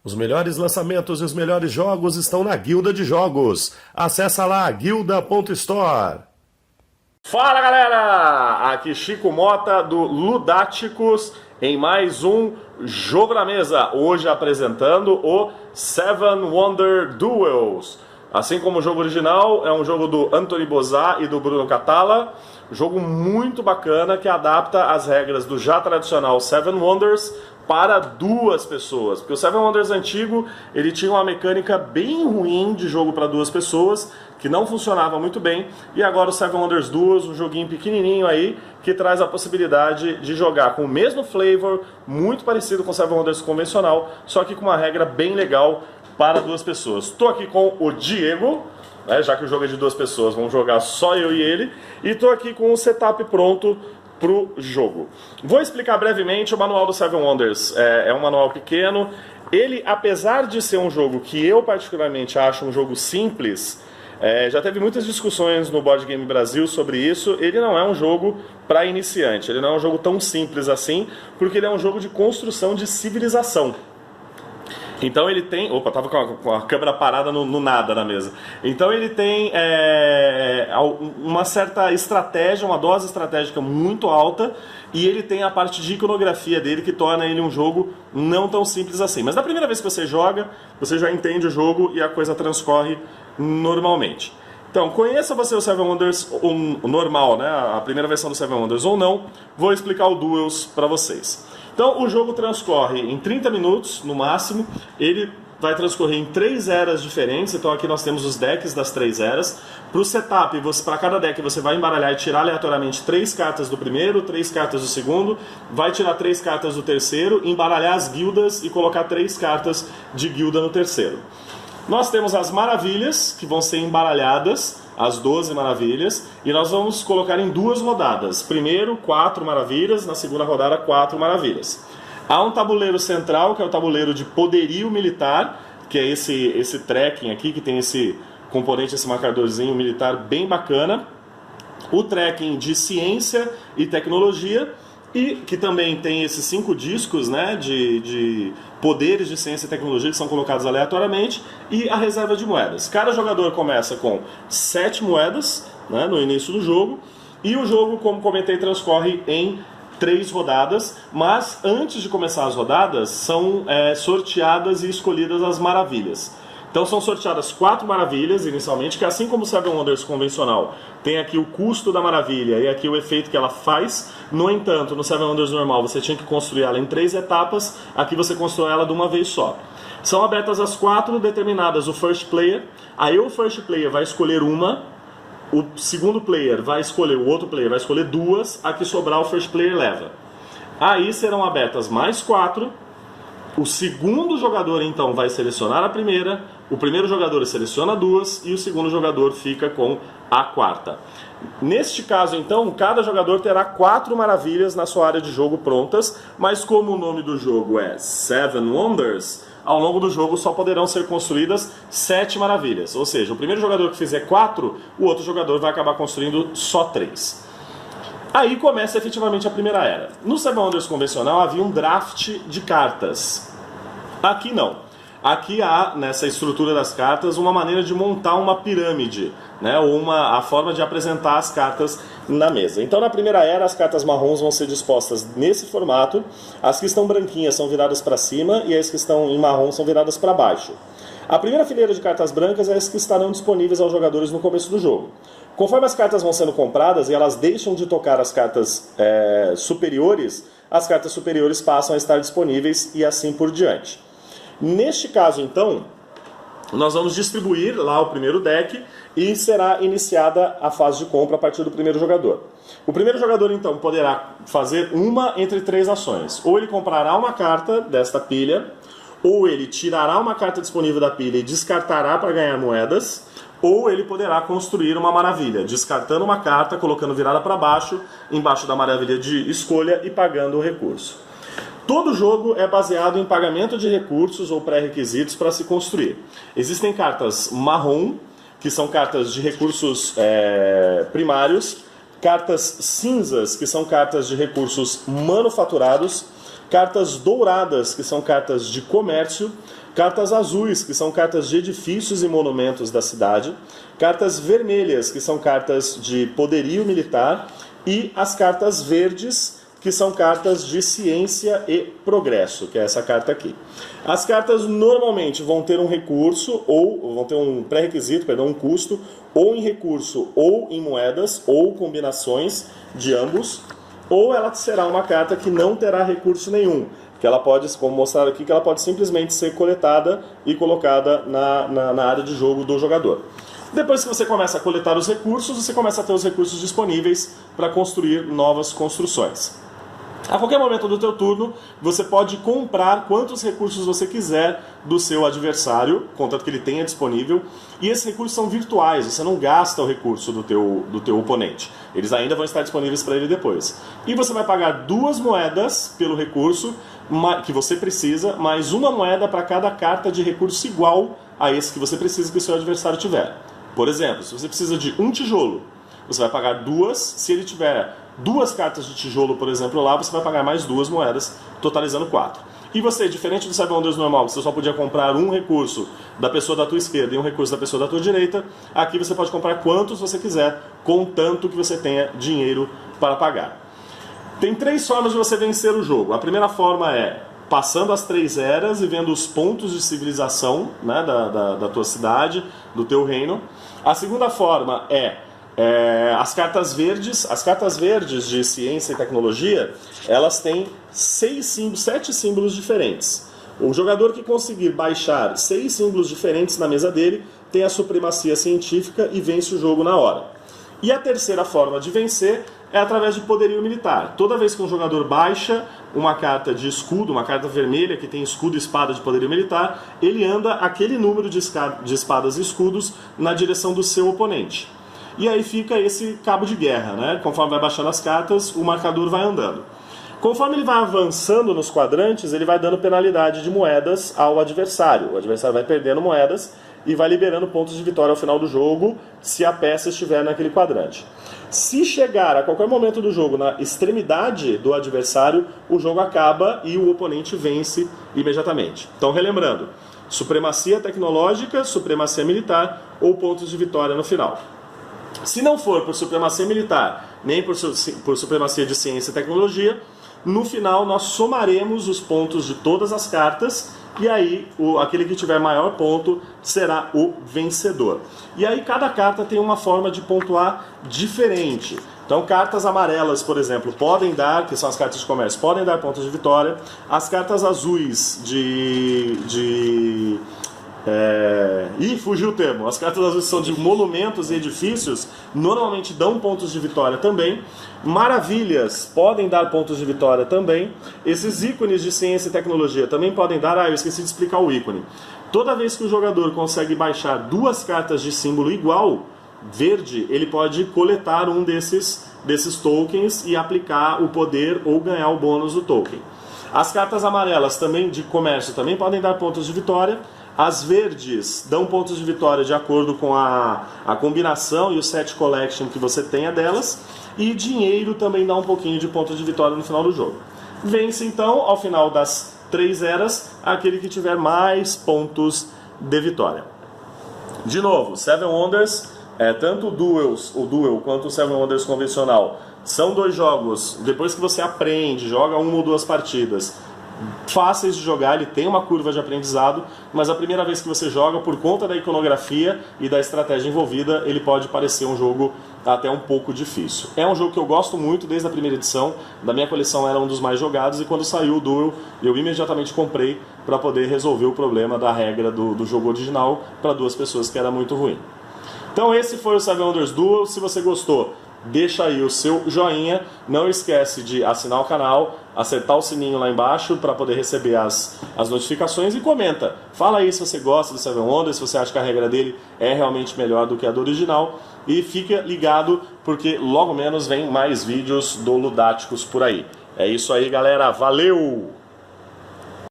Os melhores lançamentos e os melhores jogos estão na Guilda de Jogos. Acesse lá guilda.store. Fala galera, aqui Chico Mota do Ludáticos em mais um Jogo na Mesa. Hoje apresentando o Seven Wonder Duels. Assim como o jogo original, é um jogo do Anthony Bozat e do Bruno Catala. Jogo muito bacana que adapta as regras do já tradicional Seven Wonders para duas pessoas, porque o Seven Wonders antigo ele tinha uma mecânica bem ruim de jogo para duas pessoas, que não funcionava muito bem, e agora o Seven Wonders Duels, um joguinho pequenininho aí, que traz a possibilidade de jogar com o mesmo flavor, muito parecido com o Seven Wonders convencional, só que com uma regra bem legal para duas pessoas. Estou aqui com o Diego, né, já que o jogo é de duas pessoas, vamos jogar só eu e ele, e estou aqui com o setup pronto pro jogo. Vou explicar brevemente o manual do Seven Wonders. É um manual pequeno. Ele, apesar de ser um jogo que eu particularmente acho um jogo simples, já teve muitas discussões no Board Game Brasil sobre isso. Ele não é um jogo para iniciante, ele não é um jogo tão simples assim, porque ele é um jogo de construção de civilização. Então ele tem... Opa, tava com a câmera parada no nada na mesa. Então ele tem uma certa estratégia, uma dose estratégica muito alta, e ele tem a parte de iconografia dele que torna ele um jogo não tão simples assim. Mas na primeira vez que você joga, você já entende o jogo e a coisa transcorre normalmente. Então, conheça você o Seven Wonders o normal, né? A primeira versão do Seven Wonders ou não, vou explicar o Duels para vocês. Então o jogo transcorre em 30 minutos no máximo, ele vai transcorrer em 3 eras diferentes, então aqui nós temos os decks das 3 eras. Para o setup, para cada deck você vai embaralhar e tirar aleatoriamente 3 cartas do primeiro, 3 cartas do segundo, vai tirar 3 cartas do terceiro, embaralhar as guildas e colocar 3 cartas de guilda no terceiro. Nós temos as maravilhas, que vão ser embaralhadas, as 12 maravilhas, e nós vamos colocar em 2 rodadas. Primeiro, 4 maravilhas, na segunda rodada, 4 maravilhas. Há um tabuleiro central, que é o tabuleiro de poderio militar, que é esse tracking aqui, que tem esse componente, esse marcadorzinho militar bem bacana. O tracking de ciência e tecnologia, e que também tem esses 5 discos, né, de poderes de ciência e tecnologia que são colocados aleatoriamente, e a reserva de moedas. Cada jogador começa com 7 moedas, né, no início do jogo, e o jogo, como comentei, transcorre em 3 rodadas, mas antes de começar as rodadas são sorteadas e escolhidas as maravilhas. Então são sorteadas 4 maravilhas inicialmente, que assim como o Seven Wonders convencional tem aqui o custo da maravilha e aqui o efeito que ela faz. No entanto, no Seven Wonders normal você tinha que construir ela em 3 etapas, aqui você constrói ela de uma vez só. São abertas as 4, determinadas o first player, aí o first player vai escolher uma, o segundo player vai escolher, o outro player vai escolher 2, a que sobrar o first player leva. Aí serão abertas mais 4, o segundo jogador então vai selecionar a primeira, o primeiro jogador seleciona 2 e o segundo jogador fica com a quarta. Neste caso então, cada jogador terá 4 maravilhas na sua área de jogo prontas, mas como o nome do jogo é Seven Wonders, ao longo do jogo só poderão ser construídas 7 maravilhas. Ou seja, o primeiro jogador que fizer 4, o outro jogador vai acabar construindo só 3. Aí começa efetivamente a primeira era. No Seven Wonders convencional havia um draft de cartas. Aqui não. Aqui há, nessa estrutura das cartas, uma maneira de montar uma pirâmide, né? Ou a forma de apresentar as cartas na mesa. Então na primeira era as cartas marrons vão ser dispostas nesse formato. As que estão branquinhas são viradas para cima e as que estão em marrom são viradas para baixo. A primeira fileira de cartas brancas é as que estarão disponíveis aos jogadores no começo do jogo. Conforme as cartas vão sendo compradas e elas deixam de tocar as cartas superiores, as cartas superiores passam a estar disponíveis e assim por diante. Neste caso, então, nós vamos distribuir lá o primeiro deck e será iniciada a fase de compra a partir do primeiro jogador. O primeiro jogador, então, poderá fazer uma entre 3 ações. Ou ele comprará uma carta desta pilha, ou ele tirará uma carta disponível da pilha e descartará para ganhar moedas, ou ele poderá construir uma maravilha, descartando uma carta, colocando virada para baixo, embaixo da maravilha de escolha e pagando o recurso. Todo jogo é baseado em pagamento de recursos ou pré-requisitos para se construir. Existem cartas marrom, que são cartas de recursos primários, cartas cinzas, que são cartas de recursos manufaturados, cartas douradas, que são cartas de comércio, cartas azuis, que são cartas de edifícios e monumentos da cidade, cartas vermelhas, que são cartas de poderio militar, e as cartas verdes, que são cartas de ciência e progresso, que é essa carta aqui. As cartas normalmente vão ter um recurso, ou vão ter um pré-requisito, perdão, um custo, ou em recurso, ou em moedas, ou combinações de ambos, ou ela será uma carta que não terá recurso nenhum, que ela pode, como mostrar aqui, que ela pode simplesmente ser coletada e colocada na área de jogo do jogador. Depois que você começa a coletar os recursos, você começa a ter os recursos disponíveis para construir novas construções. A qualquer momento do teu turno, você pode comprar quantos recursos você quiser do seu adversário, contanto que ele tenha disponível, e esses recursos são virtuais, você não gasta o recurso do teu oponente. Eles ainda vão estar disponíveis para ele depois. E você vai pagar 2 moedas pelo recurso que você precisa, mais 1 moeda para cada carta de recurso igual a esse que você precisa que o seu adversário tiver. Por exemplo, se você precisa de 1 tijolo, você vai pagar 2, se ele tiver 2 cartas de tijolo, por exemplo, lá, você vai pagar mais 2 moedas, totalizando 4. E você, diferente do Seven Wonders normal, você só podia comprar um recurso da pessoa da tua esquerda e um recurso da pessoa da tua direita, aqui você pode comprar quantos você quiser, contanto que você tenha dinheiro para pagar. Tem 3 formas de você vencer o jogo. A primeira forma é passando as 3 eras e vendo os pontos de civilização, né, da tua cidade, do teu reino. A segunda forma é as cartas verdes de ciência e tecnologia, elas têm 7 símbolos diferentes. O jogador que conseguir baixar 6 símbolos diferentes na mesa dele tem a supremacia científica e vence o jogo na hora. E a terceira forma de vencer é através de poderio militar. Toda vez que um jogador baixa uma carta de escudo, uma carta vermelha que tem escudo e espada de poderio militar, ele anda aquele número de espadas e escudos na direção do seu oponente. E aí fica esse cabo de guerra, né? Conforme vai baixando as cartas, o marcador vai andando. Conforme ele vai avançando nos quadrantes, ele vai dando penalidade de moedas ao adversário. O adversário vai perdendo moedas e vai liberando pontos de vitória ao final do jogo, se a peça estiver naquele quadrante. Se chegar a qualquer momento do jogo na extremidade do adversário, o jogo acaba e o oponente vence imediatamente. Então, relembrando, supremacia tecnológica, supremacia militar ou pontos de vitória no final. Se não for por supremacia militar, nem por supremacia de ciência e tecnologia, no final nós somaremos os pontos de todas as cartas e aí aquele que tiver maior ponto será o vencedor. E aí cada carta tem uma forma de pontuar diferente. Então cartas amarelas, por exemplo, podem dar, que são as cartas de comércio, podem dar pontos de vitória. As cartas azuis fugiu o termo. As cartas azuis são de monumentos e edifícios, normalmente dão pontos de vitória também. Maravilhas podem dar pontos de vitória também. Esses ícones de ciência e tecnologia também podem dar. Eu esqueci de explicar o ícone. Toda vez que o jogador consegue baixar 2 cartas de símbolo igual, verde, ele pode coletar um desses tokens e aplicar o poder ou ganhar o bônus do token. As cartas amarelas também de comércio também podem dar pontos de vitória. As verdes dão pontos de vitória de acordo com a combinação e o set collection que você tenha delas. E dinheiro também dá um pouquinho de pontos de vitória no final do jogo. Vence então, ao final das 3 eras, aquele que tiver mais pontos de vitória. De novo, Seven Wonders, tanto o Duel quanto o Seven Wonders convencional, são 2 jogos, depois que você aprende, joga 1 ou 2 partidas, fáceis de jogar, ele tem uma curva de aprendizado, mas a primeira vez que você joga, por conta da iconografia e da estratégia envolvida, ele pode parecer um jogo até um pouco difícil. É um jogo que eu gosto muito desde a primeira edição, da minha coleção era um dos mais jogados, e quando saiu o Duel, eu imediatamente comprei para poder resolver o problema da regra do jogo original para 2 pessoas, que era muito ruim. Então esse foi o Seven Wonders Duel. Se você gostou, deixa aí o seu joinha, não esquece de assinar o canal, acertar o sininho lá embaixo para poder receber as notificações e comenta. Fala aí se você gosta do Seven Wonders, se você acha que a regra dele é realmente melhor do que a do original, e fica ligado porque logo menos vem mais vídeos do Ludáticos por aí. É isso aí, galera, valeu!